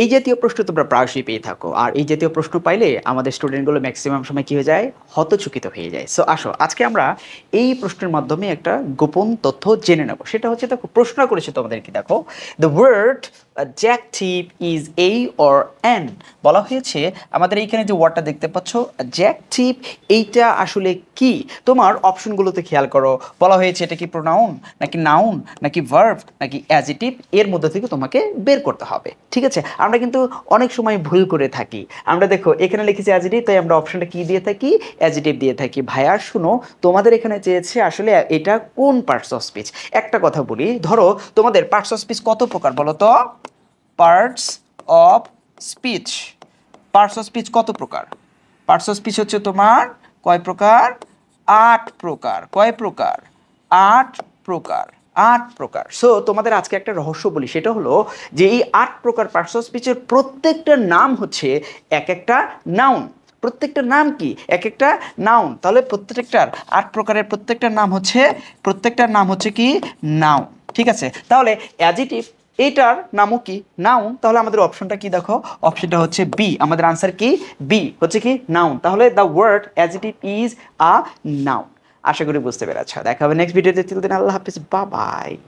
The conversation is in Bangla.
এই জাতীয় প্রশ্ন তোমরা প্রায়শই পেয়ে থাকো, আর এই জাতীয় প্রশ্ন পাইলে আমাদের স্টুডেন্টগুলো ম্যাক্সিমাম সময় কী হয়ে যায়, হতচকিত হয়ে যায়। সো আসো আজকে আমরা এই প্রশ্নের মাধ্যমে একটা গোপন তথ্য জেনে নেব। সেটা হচ্ছে, দেখো প্রশ্ন করেছে তোমাদেরকে, দেখো the word adjective is a or an. বলা হয়েছে আমাদের এইখানে যে ওয়ার্ডটা দেখতে পাচ্ছ অ্যাডজেক্টিভ, এইটা আসলে কি? তোমার অপশনগুলোতে খেয়াল করো, বলা হয়েছে এটা কি প্রোনাউন নাকি নাউন নাকি ভার্ব নাকি অ্যাডজেক্টিভ, এর মধ্যে থেকে তোমাকে বের করতে হবে। ঠিক আছে, আমরা কিন্তু অনেক সময় ভুল করে থাকি। আমরা দেখো এখানে লিখেছি অ্যাডজেক্টিভ, তাই আমরা অপশনটা কি দিয়ে থাকি, অ্যাডজেক্টিভ দিয়ে থাকি। ভাইয়া শুনো, তোমাদের এখানে চেয়েছে আসলে এটা কোন পার্টস অফ স্পিচ। একটা কথা বলি, ধরো তোমাদের পার্টস অফ স্পিচ কত প্রকার বলো তো? Parts of speech, parts of speech কত প্রকার? পার্টস অফ স্পিচ হচ্ছে তোমার কয় প্রকার? 8 প্রকার। কয় প্রকার? 8 প্রকার। 8 প্রকার। সো তোমাদের আজকে একটা রহস্য বলি, সেটা হলো যে এই 8 প্রকার পার্টস অফ স্পিচের প্রত্যেকটা নাম হচ্ছে এক একটা নাউন। প্রত্যেকটা নাম কি? এক একটা নাউন। তাহলে প্রত্যেকটার 8 প্রকারের প্রত্যেকটার নাম হচ্ছে কি? নাউন। ঠিক আছে, তাহলে অ্যাডজেক্টিভ এইটার নামও কি? নাউন। তাহলে আমাদের অপশনটা কি দেখো, অপশনটা হচ্ছে বি। আমাদের আনসার কি? বি হচ্ছে কি? নাউন। তাহলে the word adjective is a noun. আশা করি বুঝতে পেরেছ। দেখা হবে নেক্সট ভিডিওতে। আল্লাহ হাফিজ, বাই বাই।